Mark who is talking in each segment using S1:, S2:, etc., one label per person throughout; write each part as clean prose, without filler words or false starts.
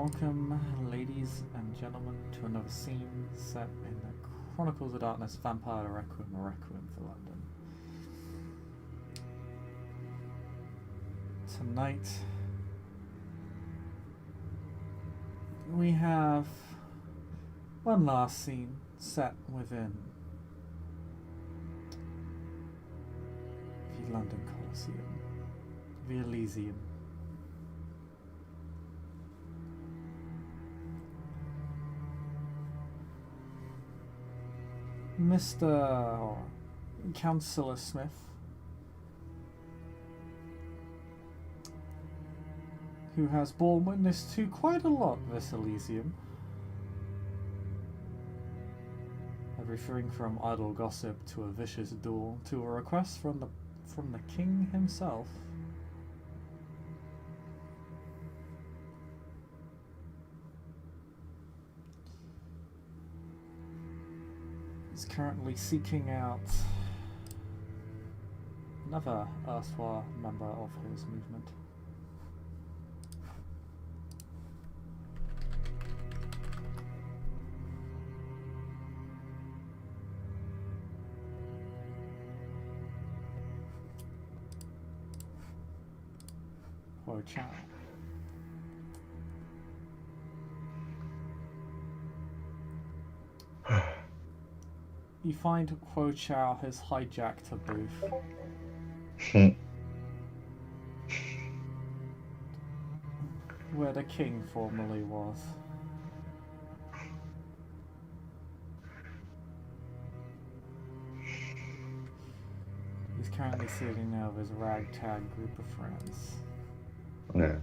S1: Welcome, ladies and gentlemen, to another scene set in the Chronicles of Darkness Vampire Requiem, a Requiem for London. Tonight, we have one last scene set within the London Coliseum, the Elysium. Mr. Councilor Smith, who has borne witness to quite a lot this Elysium. Everything from idle gossip to a vicious duel to a request from the king himself. Is currently seeking out another erstwhile member of his movement. Chao. You find Chao has hijacked a booth where the king formerly was. He's currently sitting there with his ragtag group of friends.
S2: Yeah.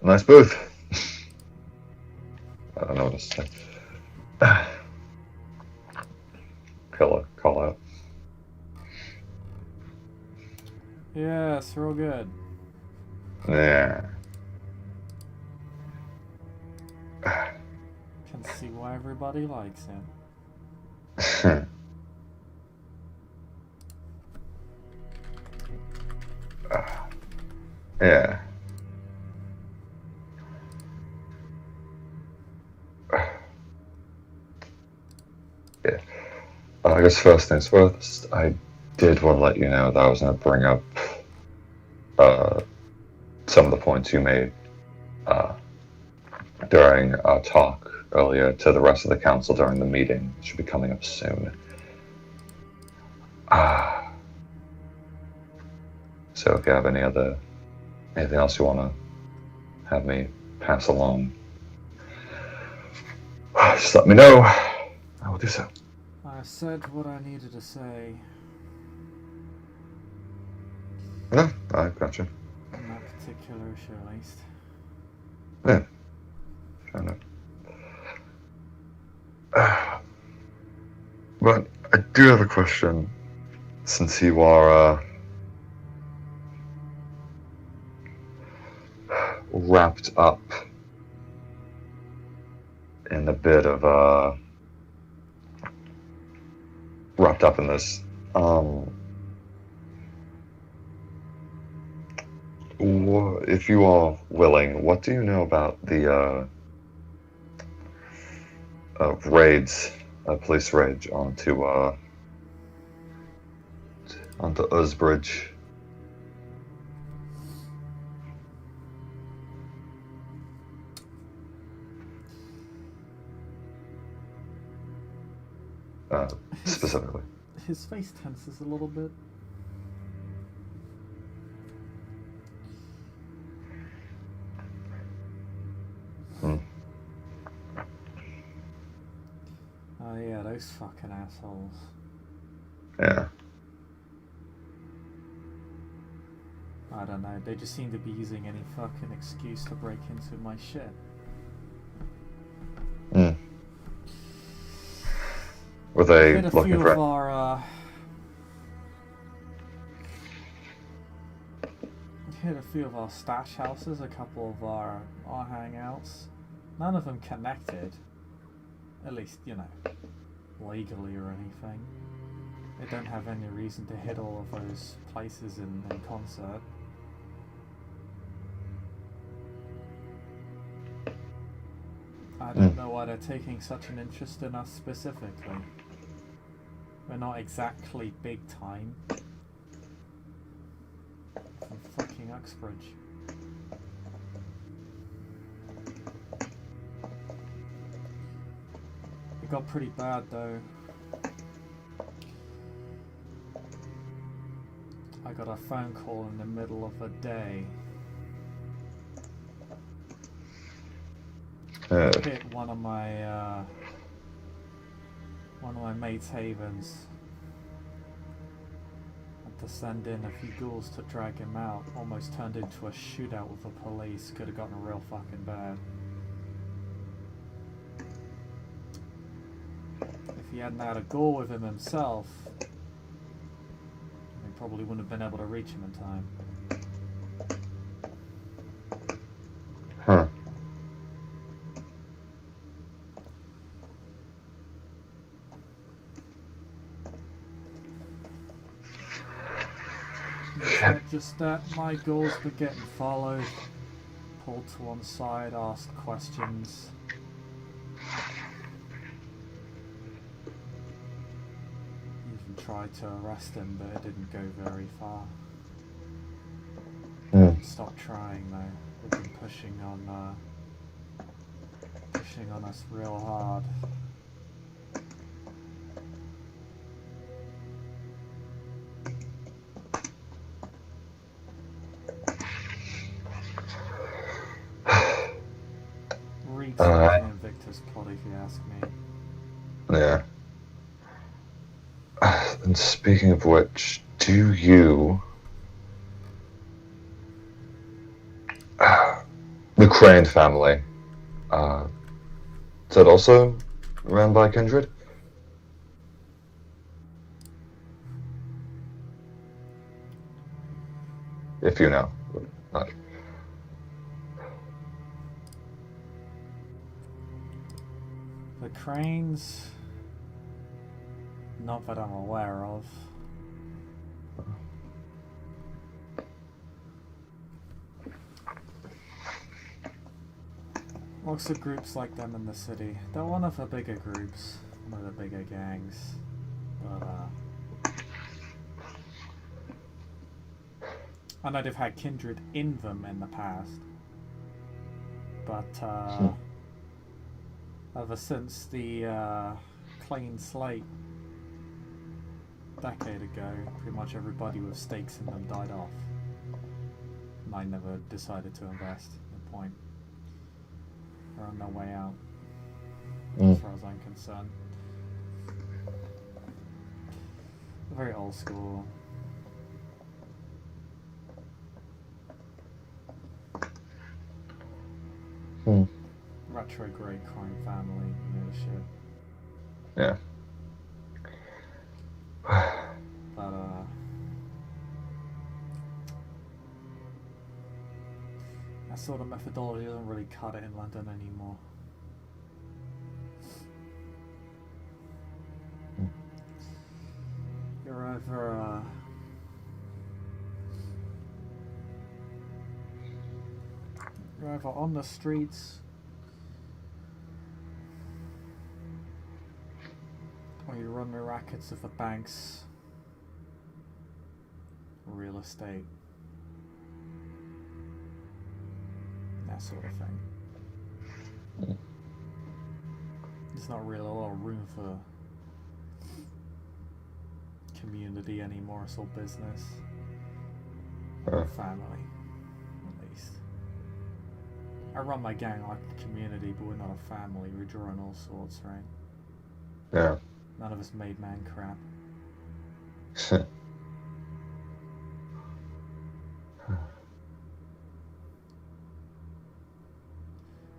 S2: Nice booth. I don't know what to say. Call out.
S1: Yes, real good.
S2: Yeah.
S1: Can see why everybody likes him.
S2: Yeah. Yeah. I guess first things first, I did want to let you know that I was going to bring up some of the points you made during our talk earlier to the rest of the council during the meeting. It should be coming up soon. So if you have anything else you want to have me pass along, just let me know. I will do so.
S1: I said what I needed to say.
S2: No, I gotcha.
S1: On that particular issue, at least.
S2: Yeah. Fair enough. But I do have a question, since you are wrapped up in a bit of wrapped up in this. If you are willing, what do you know about the police raids onto Uzbridge? Specifically.
S1: His face tenses a little bit. Oh yeah, those fucking assholes.
S2: Yeah.
S1: I don't know, they just seem to be using any fucking excuse to break into my shit.
S2: Were they looking for...
S1: hit a few of our stash houses, a couple of our hangouts. None of them connected. At least, you know. legally or anything. They don't have any reason to hit all of those places in concert. I don't know why they're taking such an interest in us specifically. We're not exactly big time. From fucking Uxbridge. It got pretty bad though. I got a phone call in the middle of the day. Hit one of my mates' havens. Had to send in a few ghouls to drag him out. Almost turned into a shootout with the police. Could have gotten real fucking bad. If he hadn't had a ghoul with him himself, he probably wouldn't have been able to reach him in time.
S2: Huh.
S1: Just that my goals were getting followed, pulled to one side, asked questions. Even tried to arrest him, but it didn't go very far. Stop trying though. They've been pushing on us real hard. Reed's like an Invictus plot, if you ask me.
S2: Yeah. And speaking of which, do you... the Crane family, is that also ran by Kindred? If you know. Not.
S1: The Cranes, not that I'm aware of. Lots of groups like them in the city. They're one of the bigger groups, one of the bigger gangs. But I know they've had Kindred in them in the past. But ever since the clean slate a decade ago, pretty much everybody with stakes in them died off. And I never decided to invest. No point. They're on their way out, as far as I'm concerned. Very old school. Retrograde crime family, you know, shit.
S2: Yeah.
S1: But that sort of methodology doesn't really cut it in London anymore. You're either on the streets or you run the rackets of the banks, real estate, that sort of thing. There's not really a lot of room for community anymore. It's all business. Family, at least. I run my gang like a community, but we're not a family. We draw on all sorts, right?
S2: Yeah.
S1: None of us made man crap.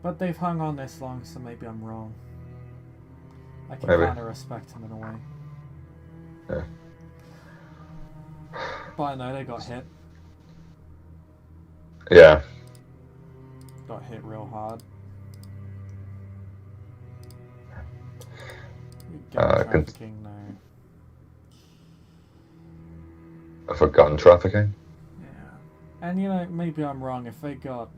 S1: But they've hung on this long, so maybe I'm wrong. I can kind of respect them in a way.
S2: Yeah.
S1: But I know they got hit.
S2: Yeah.
S1: Got hit real hard. Gun trafficking, no.
S2: For gun trafficking?
S1: Yeah. And, you know, maybe I'm wrong. If they got...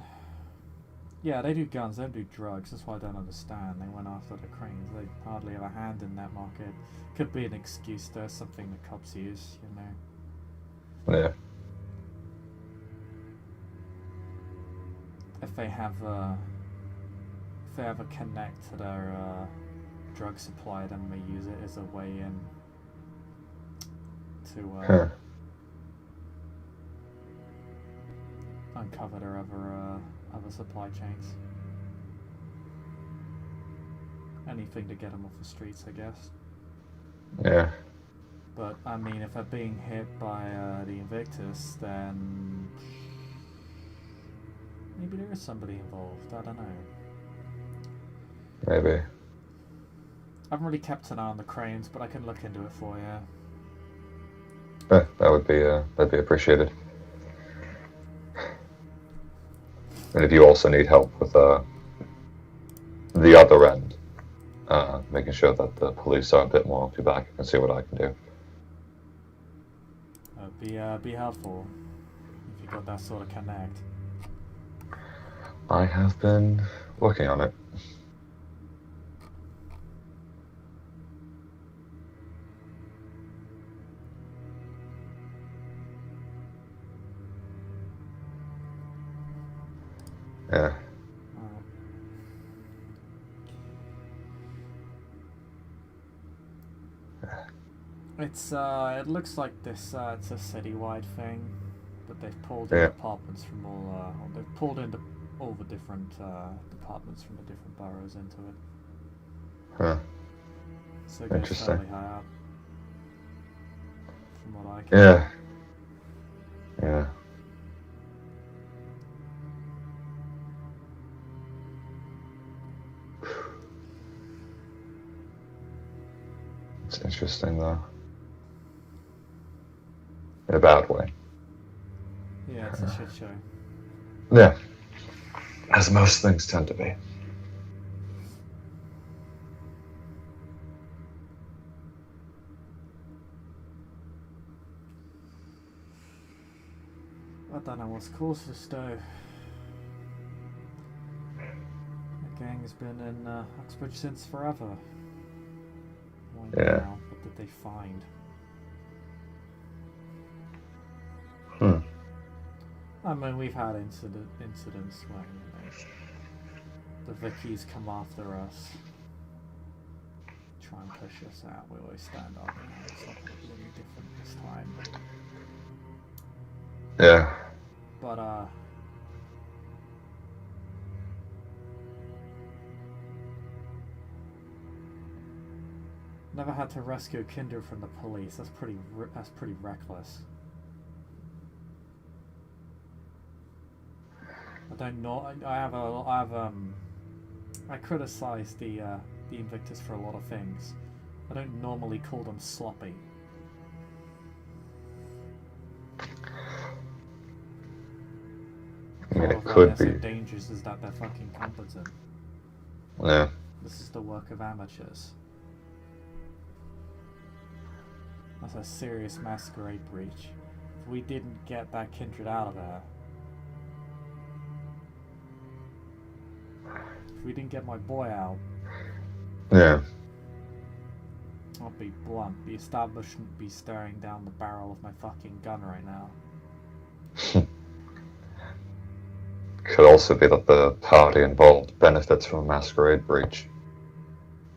S1: Yeah, they do guns, they don't do drugs. That's why I don't understand. They went after the cranes. They hardly have a hand in that market. Could be an excuse, though, something the cops use, you know.
S2: Yeah.
S1: If they have a connect to their drug supply, then they use it as a way in to uncover their other supply chains. Anything to get them off the streets, I guess.
S2: Yeah.
S1: But I mean, if they're being hit by the Invictus, then maybe there is somebody involved. I don't know.
S2: Maybe.
S1: I haven't really kept an eye on the cranes, but I can look into it for you.
S2: Yeah, that'd be appreciated. And if you also need help with the other end, making sure that the police are a bit more off your back, I can see what I can do.
S1: Be helpful if you got that sort of connect.
S2: I have been working on it. Yeah.
S1: It looks like this. It's a citywide thing, but they've pulled in departments from all. They've pulled in all the different departments from the different boroughs into it.
S2: Huh.
S1: So it goes fairly high up, from what I can.
S2: Yeah. Yeah. It's interesting, though. In a bad way.
S1: Yeah, it's a shit show.
S2: Yeah. As most things tend to be.
S1: I don't know what's caused this, though. The gang's been in Uxbridge since forever.
S2: Yeah.
S1: Now, what did they find? I mean, we've had incidents when, you know, the Vickies come after us, try and push us out. We always stand up. You know, it's not going to be any different this time.
S2: Yeah.
S1: But never had to rescue Kinder from the police. That's pretty reckless. I don't know. I criticize the Invictus for a lot of things. I don't normally call them sloppy.
S2: I mean, it could be.
S1: So dangerous is that they're fucking competent.
S2: Yeah.
S1: This is the work of amateurs. That's a serious masquerade breach. If we didn't get that Kindred out of there, if we didn't get my boy out,
S2: yeah,
S1: I'll be blunt. The establishment would be staring down the barrel of my fucking gun right now.
S2: Could also be that the party involved benefits from a masquerade breach.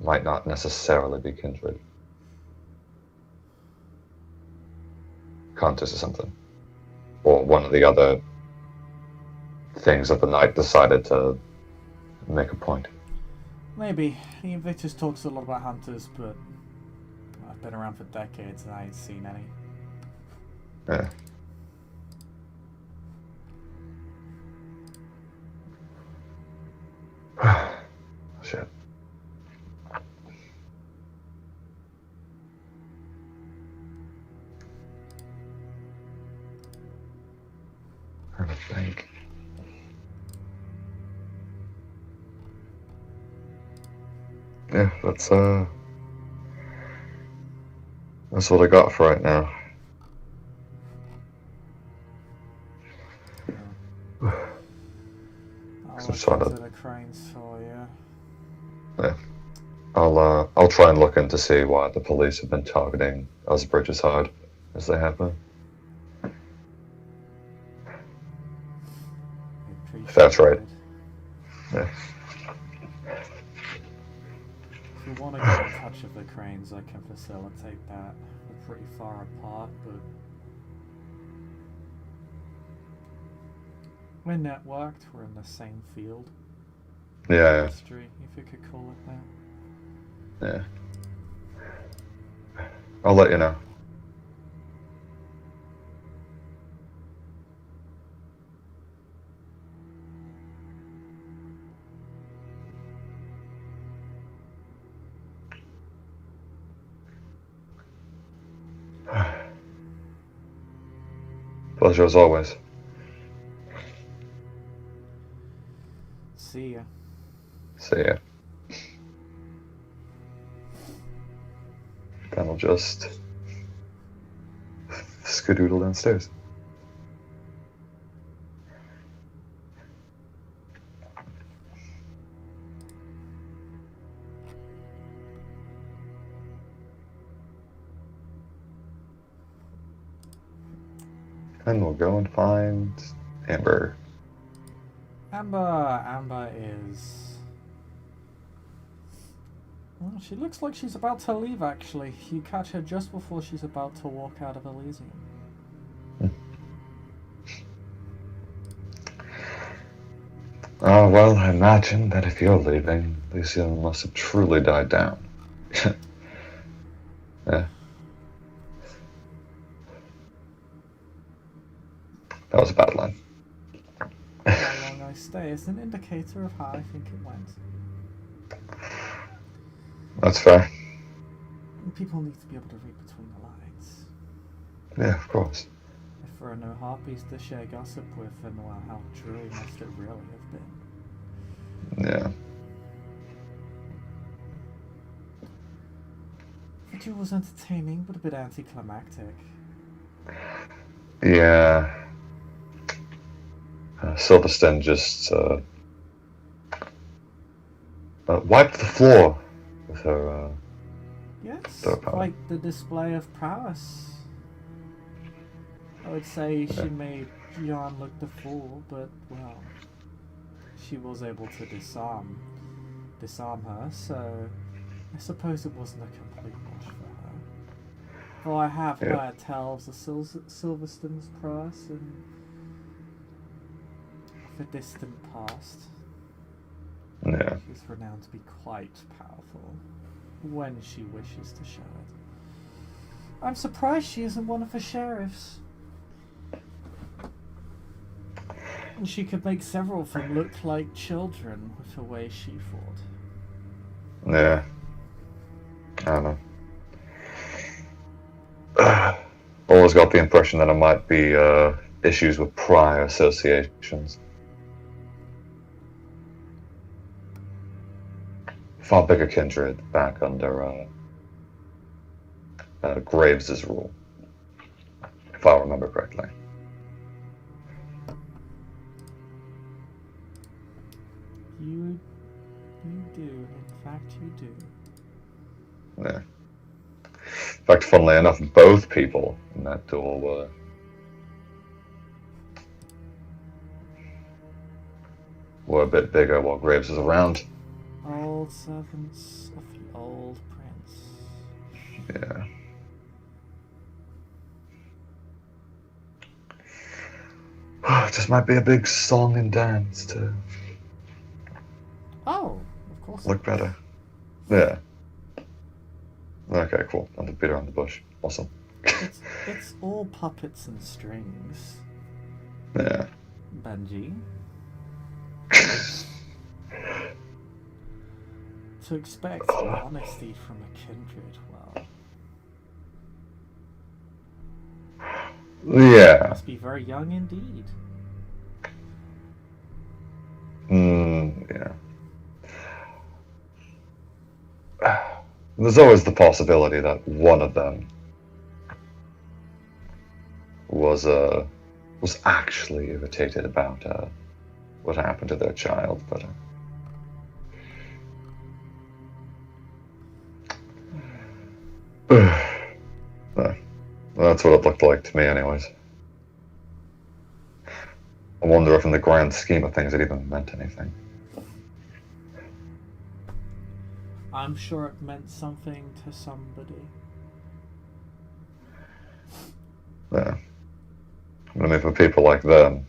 S2: Might not necessarily be Kindred. Countess or something. Or one of the other things that the night decided to make a point.
S1: Maybe. The Invictus talks a lot about hunters, but I've been around for decades and I ain't seen any.
S2: Yeah. Shit. I think. Yeah, let's That's what I got for right now.
S1: I'll
S2: So
S1: look
S2: trying
S1: into
S2: to-
S1: the cranes for you.
S2: Yeah. I'll try and look in to see why the police have been targeting us bridges hard as they have been. That's right. Yeah.
S1: If you want to get in touch with the cranes, I can facilitate that. We're pretty far apart, but we're networked. We're in the same field.
S2: Yeah.
S1: History, if you could call it that.
S2: Yeah. I'll let you know. Pleasure as always.
S1: See ya.
S2: See ya. Then I'll just skadoodle downstairs. And we'll go and find Amber.
S1: Amber is... Well, she looks like she's about to leave, actually. You catch her just before she's about to walk out of Elysium.
S2: Oh, well, I imagine that if you're leaving, Elysium must have truly died down. Yeah. That was a bad line.
S1: How long I stay is an indicator of how I think it went.
S2: That's fair.
S1: People need to be able to read between the lines.
S2: Yeah, of course.
S1: If there are no harpies to share gossip with, then well, how dreary must it really have been?
S2: Yeah.
S1: The duel was entertaining, but a bit anticlimactic.
S2: Yeah. Silverstone just wiped the floor with her.
S1: Yes,
S2: Throw power.
S1: quite the display of prowess. I would say she made Jan look the fool, but well, she was able to disarm her, so I suppose it wasn't a complete wash for her. Though I have heard tales of Silverstone's prowess in the distant past.
S2: Yeah.
S1: She's renowned to be quite powerful when she wishes to show it. I'm surprised she isn't one of the sheriffs. And she could make several of them look like children with the way she fought.
S2: Yeah. I don't know. Always got the impression that it might be issues with prior associations. Far bigger kindred back under Graves' rule, if I remember correctly.
S1: You do. In fact, you do.
S2: Yeah. In fact, funnily enough, both people in that duel were a bit bigger while Graves was around.
S1: Old servants of the old prince.
S2: Yeah. Just might be a big song and dance to
S1: Oh, of course.
S2: look better. Yeah. Okay, cool. And the beat around the bush. Awesome.
S1: It's all puppets and strings,
S2: Yeah.
S1: Benji. To expect honesty from a kindred, well,
S2: Yeah.
S1: must be very young indeed.
S2: Yeah. There's always the possibility that one of them was actually irritated about what happened to their child, but that's what it looked like to me, anyways. I wonder if, in the grand scheme of things, it even meant anything.
S1: I'm sure it meant something to somebody.
S2: Yeah. I mean, for people like them,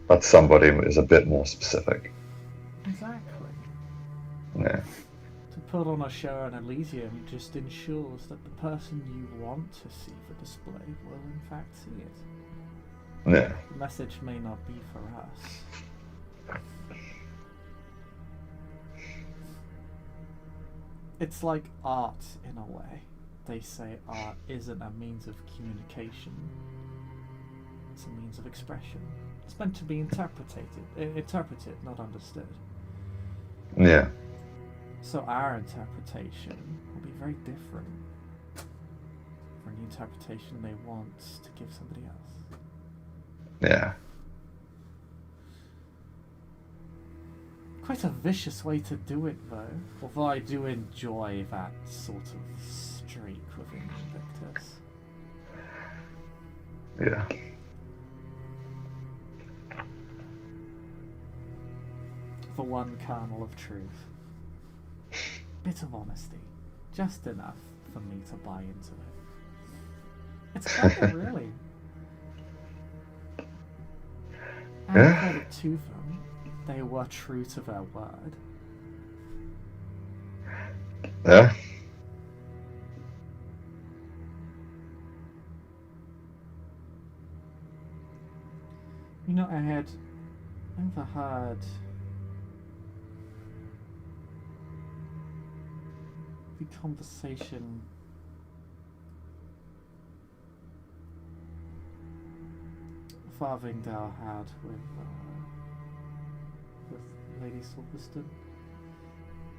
S2: that somebody is a bit more specific.
S1: Exactly.
S2: Yeah.
S1: To put on a show in Elysium just ensures that the person you want to see the display will in fact see it.
S2: Yeah.
S1: The message may not be for us. It's like art in a way. They say art isn't a means of communication. It's a means of expression. It's meant to be interpreted, not understood.
S2: Yeah.
S1: So our interpretation will be very different from the interpretation they want to give somebody else.
S2: Yeah.
S1: Quite a vicious way to do it, though. Although I do enjoy that sort of streak within Invictus.
S2: Yeah.
S1: The one kernel of truth. Bit of honesty. Just enough for me to buy into it. It's clever, really. And
S2: Yeah.
S1: credit to them, they were true to their word.
S2: Yeah.
S1: You know, I had overheard the conversation Farthingdale had with Lady Silverstone.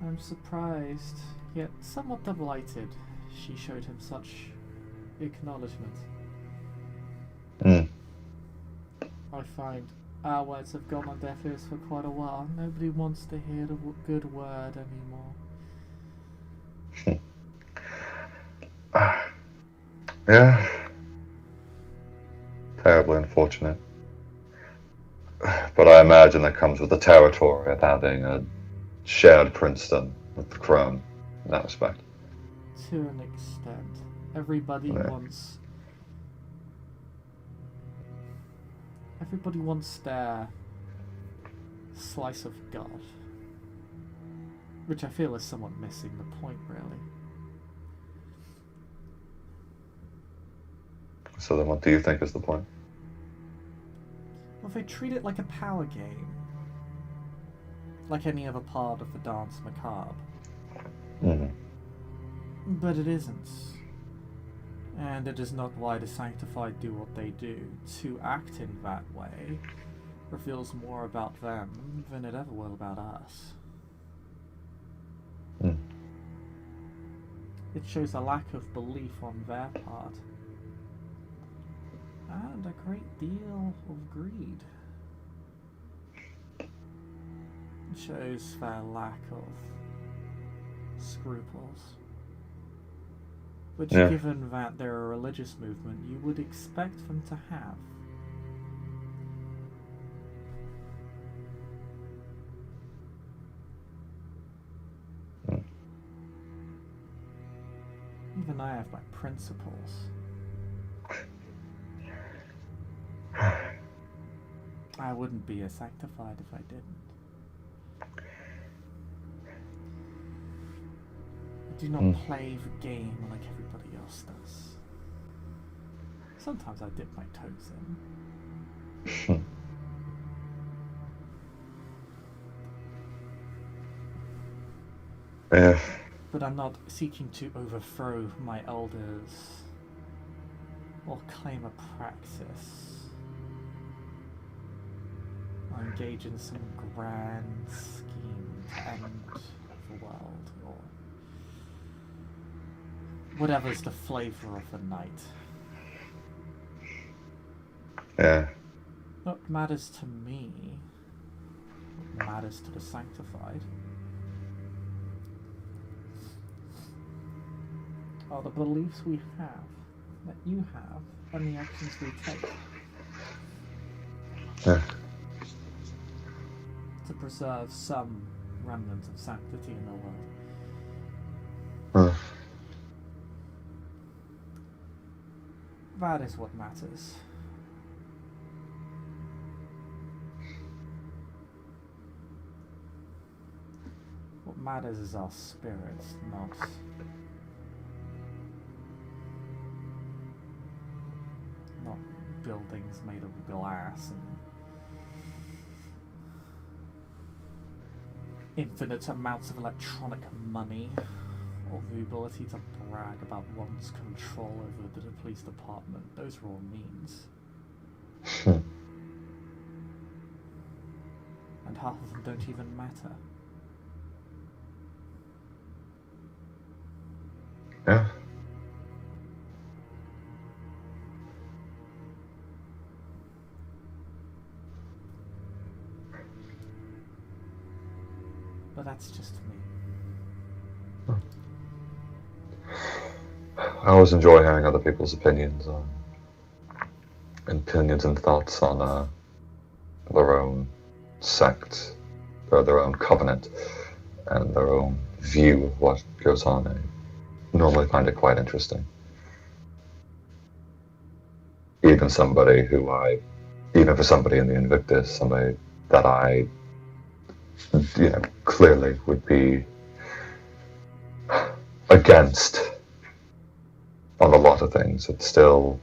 S1: I'm surprised, yet somewhat delighted she showed him such acknowledgement. I find our words have gone on deaf ears for quite a while. Nobody wants to hear the good word anymore.
S2: Yeah. Terribly unfortunate. But I imagine that comes with the territory of having a shared Princeton with the Crown in that respect.
S1: To an extent. Everybody wants their slice of God. Which I feel is somewhat missing the point, really.
S2: So then what do you think is the point?
S1: Well, they treat it like a power game. Like any other part of the dance macabre. But it isn't. And it is not why the Sanctified do what they do. To act in that way reveals more about them than it ever will about us. It shows a lack of belief on their part. And a great deal of greed. It shows their lack of scruples. Which, given that they're a religious movement, you would expect them to have. Even I have my principles. I wouldn't be as sanctified if I didn't. I do not play the game like everybody else does. Sometimes I dip my toes in.
S2: Yeah.
S1: But I'm not seeking to overthrow my elders or claim a praxis. Or engage in some grand scheme to end the world, or whatever's the flavour of the night.
S2: Yeah.
S1: What matters to me, what matters to the sanctified, are the beliefs we have, that you have, and the actions we take.
S2: Yeah.
S1: To preserve some remnant of sanctity in the world. That is what matters. What matters is our spirits, not buildings made of glass and infinite amounts of electronic money, or the ability to brag about one's control over the police department. Those are all means. And half of them don't even matter.
S2: Yeah.
S1: But that's just me.
S2: I always enjoy hearing other people's opinions and thoughts on their own sect, or their own covenant, and their own view of what goes on. I normally find it quite interesting. Even for somebody in the Invictus, somebody that I, clearly would be against on a lot of things, it's still,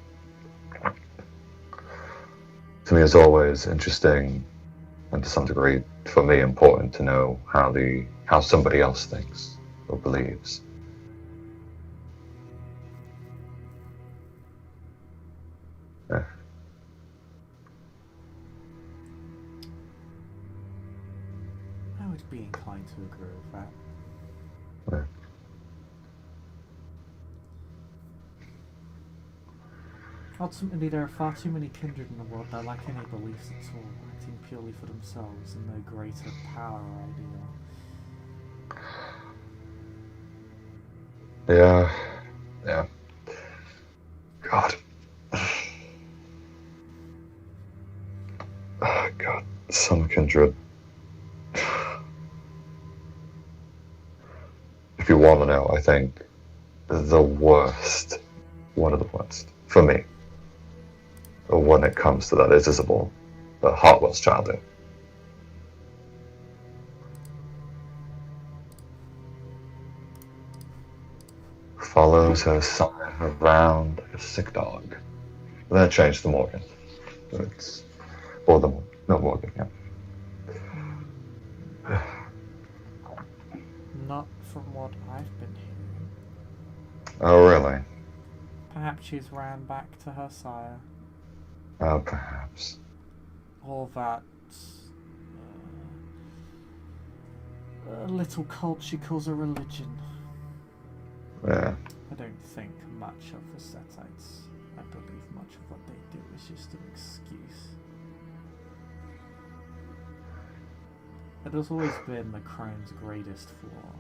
S2: to me, it's always interesting, and to some degree, for me, important to know how somebody else thinks or believes. Yeah.
S1: I would be inclined to agree with that.
S2: Yeah.
S1: Ultimately, there are far too many kindred in the world that lack any beliefs at all, acting purely for themselves and no greater power or ideal.
S2: Yeah. God. Oh, God. Some kindred. If you want to know, I think the worst, one of the worst, for me, when it comes to that, is Isabel, the Hartwell's child. Follows her son around like a sick dog. Then it changed to Morgan. Not Morgan, yeah.
S1: Not from what I've been hearing.
S2: Oh, really?
S1: Perhaps she's ran back to her sire.
S2: Oh, perhaps.
S1: Or that little cult she calls a religion.
S2: Yeah.
S1: I don't think much of the Setites. I believe much of what they do is just an excuse. It has always been the Crone's greatest flaw.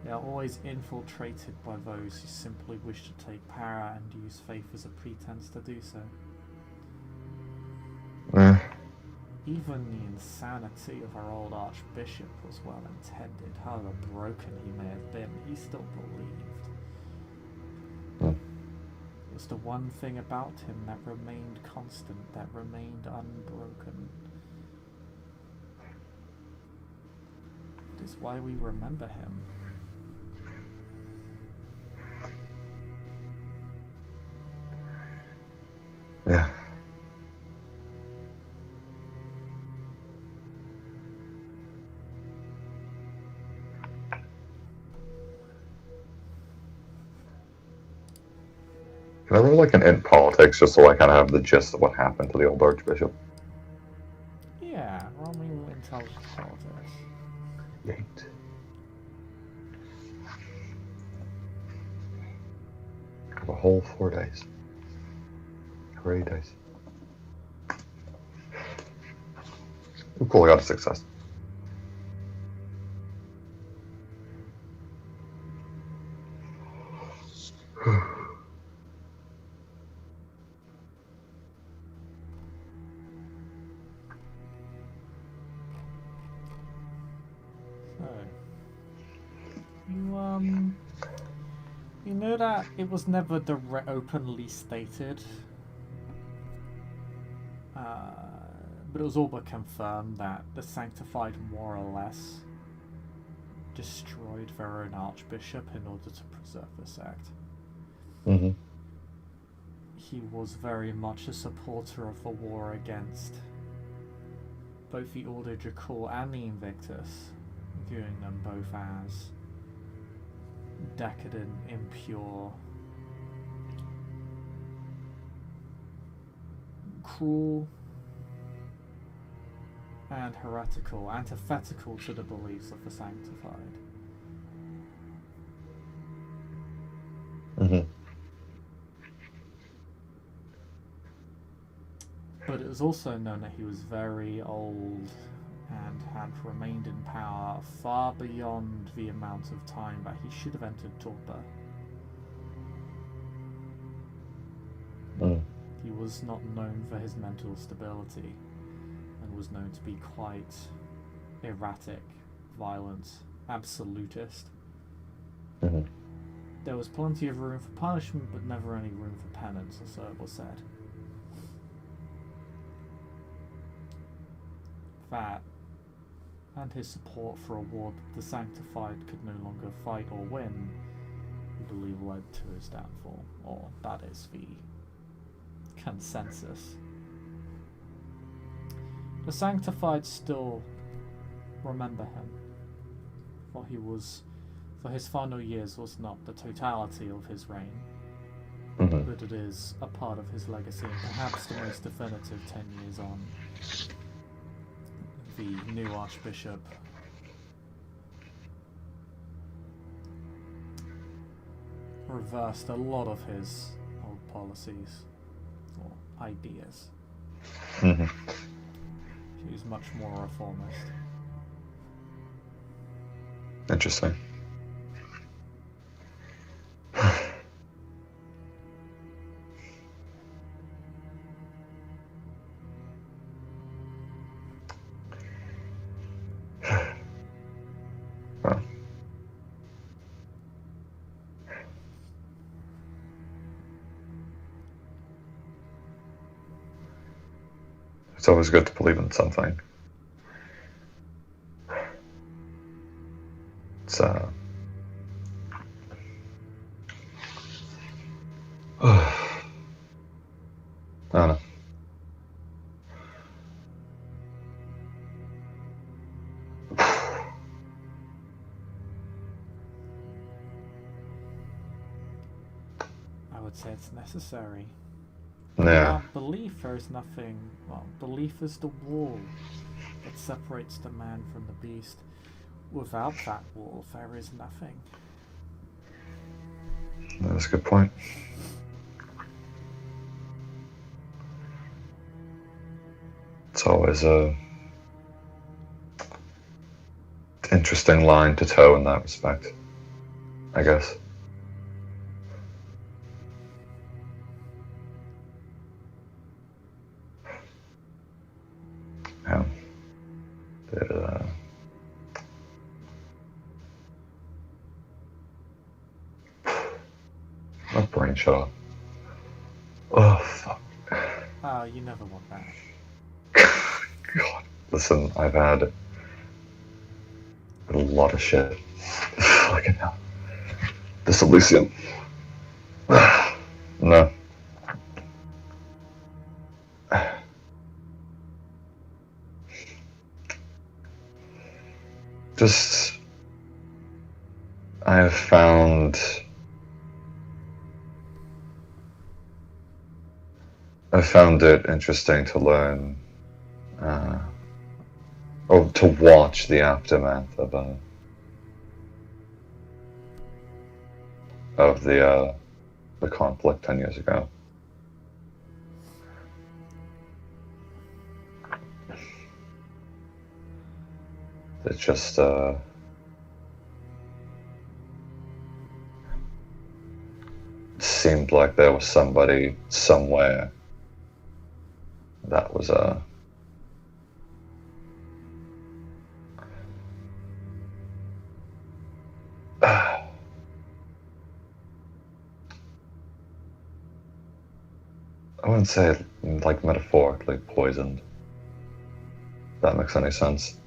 S1: They are always infiltrated by those who simply wish to take power and use faith as a pretense to do so. Even the insanity of our old Archbishop was well intended. However broken he may have been, he still believed. It was the one thing about him that remained constant, that remained unbroken. It is why we remember him.
S2: Yeah. Can I roll like an int politics just so I kind of have the gist of what happened to the old Archbishop?
S1: Yeah, roll me intelligence politics.
S2: 8. I have a whole 4 dice. 3 dice. We'll call it a success.
S1: You know that it was never openly stated, but it was all but confirmed that the Sanctified more or less destroyed their own Archbishop in order to preserve the sect.
S2: Mm-hmm.
S1: He was very much a supporter of the war against both the Ordo Dracul and the Invictus, viewing them both as decadent, impure, cruel, and heretical, antithetical to the beliefs of the Sanctified.
S2: Mm-hmm.
S1: But it was also known that he was very old and had remained in power far beyond the amount of time that he should have entered torpor.
S2: Mm.
S1: He was not known for his mental stability and was known to be quite erratic, violent, absolutist.
S2: Mm-hmm.
S1: There was plenty of room for punishment, but never any room for penance, or so it was said. That, and his support for a war that the Sanctified could no longer fight or win, we believe led to his downfall, or that is the consensus. The Sanctified still remember him, for his final years was not the totality of his reign,
S2: Mm-hmm.
S1: but it is a part of his legacy, and perhaps the most definitive 10 years on. The new Archbishop reversed a lot of his old policies or ideas.
S2: Mm-hmm.
S1: He was much more reformist.
S2: Interesting. Well, it's always good to believe in something. It's I don't know.
S1: I would say it's necessary.
S2: Yeah.
S1: Without belief, there is nothing. Well, belief is the wall that separates the man from the beast. Without that wall, there is nothing.
S2: That's a good point. It's always a interesting line to toe in that respect, I guess. Yeah. My brain shut off. Oh, fuck.
S1: Oh, you never want that.
S2: God. Listen, I've had a lot of shit. Fucking hell. This Elysium. No. Just, I have found it interesting to learn, or to watch the aftermath of the conflict 10 years ago. It just seemed like there was somebody somewhere that was I wouldn't say it like metaphorically poisoned. If that makes any sense.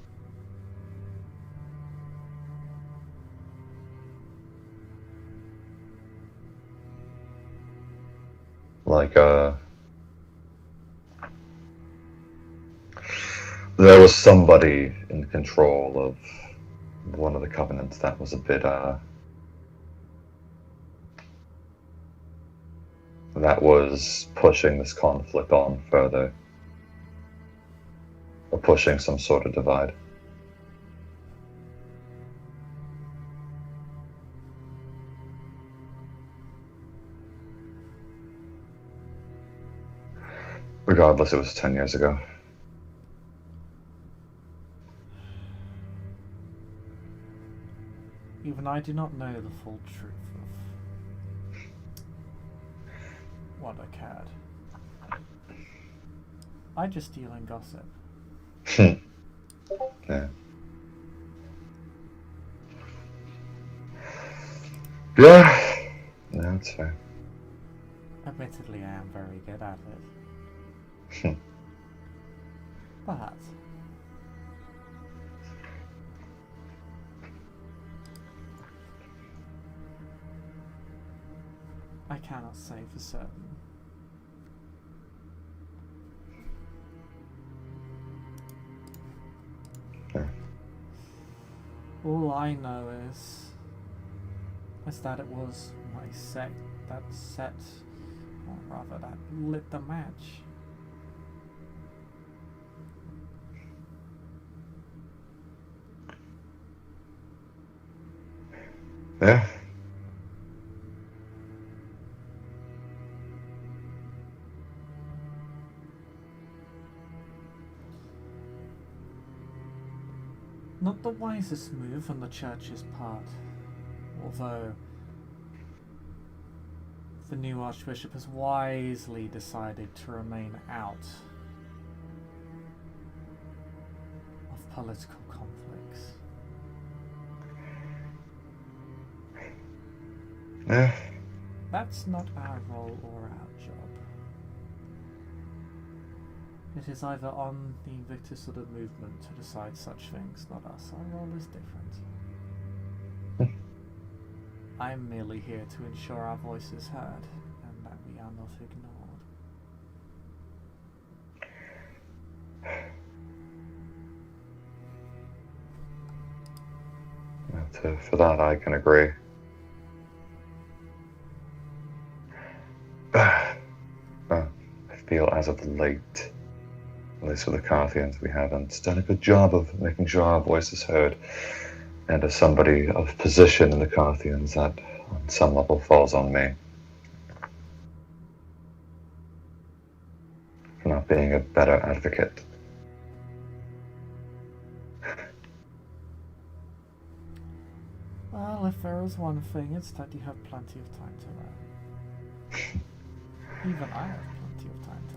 S2: Like, there was somebody in control of one of the covenants that was a bit, that was pushing this conflict on further. Or pushing some sort of divide. Regardless, it was 10 years ago.
S1: Even I do not know the full truth of what occurred. I just deal in gossip.
S2: Yeah. Yeah. No, that's fair.
S1: Admittedly, I am very good at it. But I cannot say for certain. All I know is that it was my sect that set, or rather that lit the match.
S2: Yeah.
S1: Not the wisest move on the church's part, although the new archbishop has wisely decided to remain out of political conflicts.
S2: Yeah.
S1: That's not our role or our job. It is either on the Invictus or the movement to decide such things, not us. Our role is different. I'm merely here to ensure our voice is heard, and that we are not ignored.
S2: For that, I can agree. I feel as of late, at least with the Carthians, we haven't done a good job of making sure our voice is heard. And as somebody of position in the Carthians, that on some level falls on me. For not being a better advocate.
S1: Well, if there is one thing, it's that you have plenty of time to learn. Even I have plenty of time to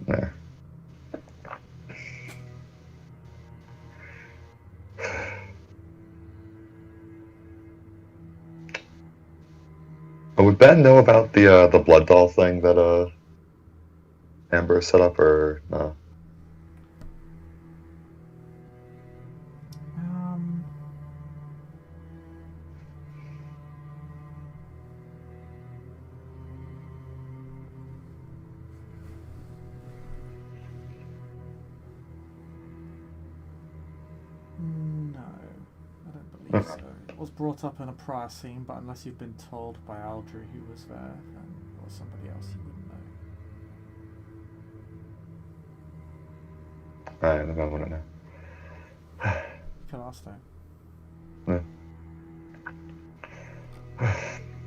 S1: learn.
S2: Yeah. Would Ben know about the blood doll thing that Amber set up, or no?
S1: No, I don't believe so. It was brought up in a prior scene, but unless you've been told by Aldry who was there, or somebody else, you wouldn't know.
S2: I wouldn't know.
S1: You could ask them.
S2: Yeah.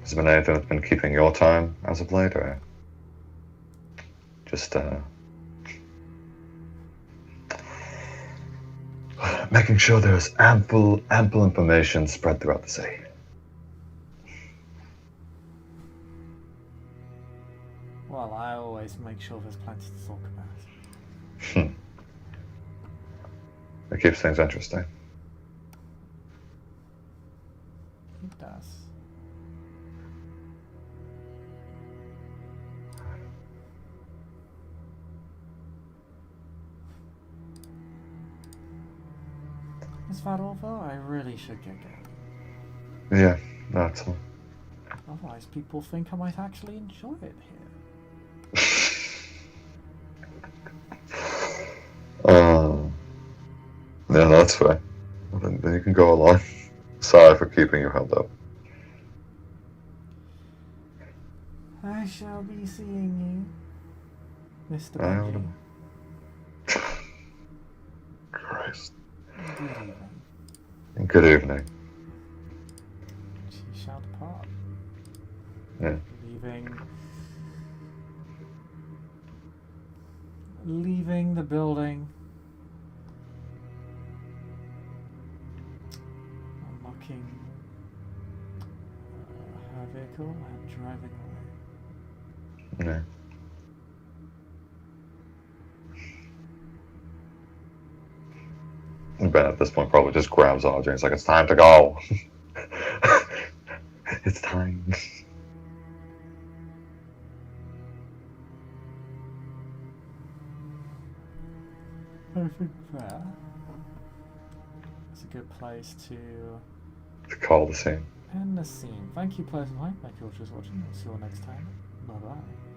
S2: Has there been anything that's been keeping your time as of late, or just Making sure there's ample information spread throughout the city.
S1: Well, I always make sure there's plenty to talk about.
S2: It keeps things interesting.
S1: It does. Is that all though? I really should get going.
S2: Yeah, that's all.
S1: Otherwise people think I might actually enjoy it here.
S2: Yeah, that's fair. Well, then you can go along. Sorry for keeping you held up.
S1: I shall be seeing you, Mr.
S2: I
S1: Benji.
S2: Christ.
S1: Good evening.
S2: Good evening.
S1: She shall depart.
S2: Yeah.
S1: Leaving the building. Unlocking her vehicle and driving away.
S2: Yeah. Ben at this point probably just grabs Audrey and it's like, it's time to go. It's time.
S1: I think that is a good place to
S2: Call the scene.
S1: end the scene. Thank you, players and hype. Thank you all for watching. I'll see you all next time. Bye bye.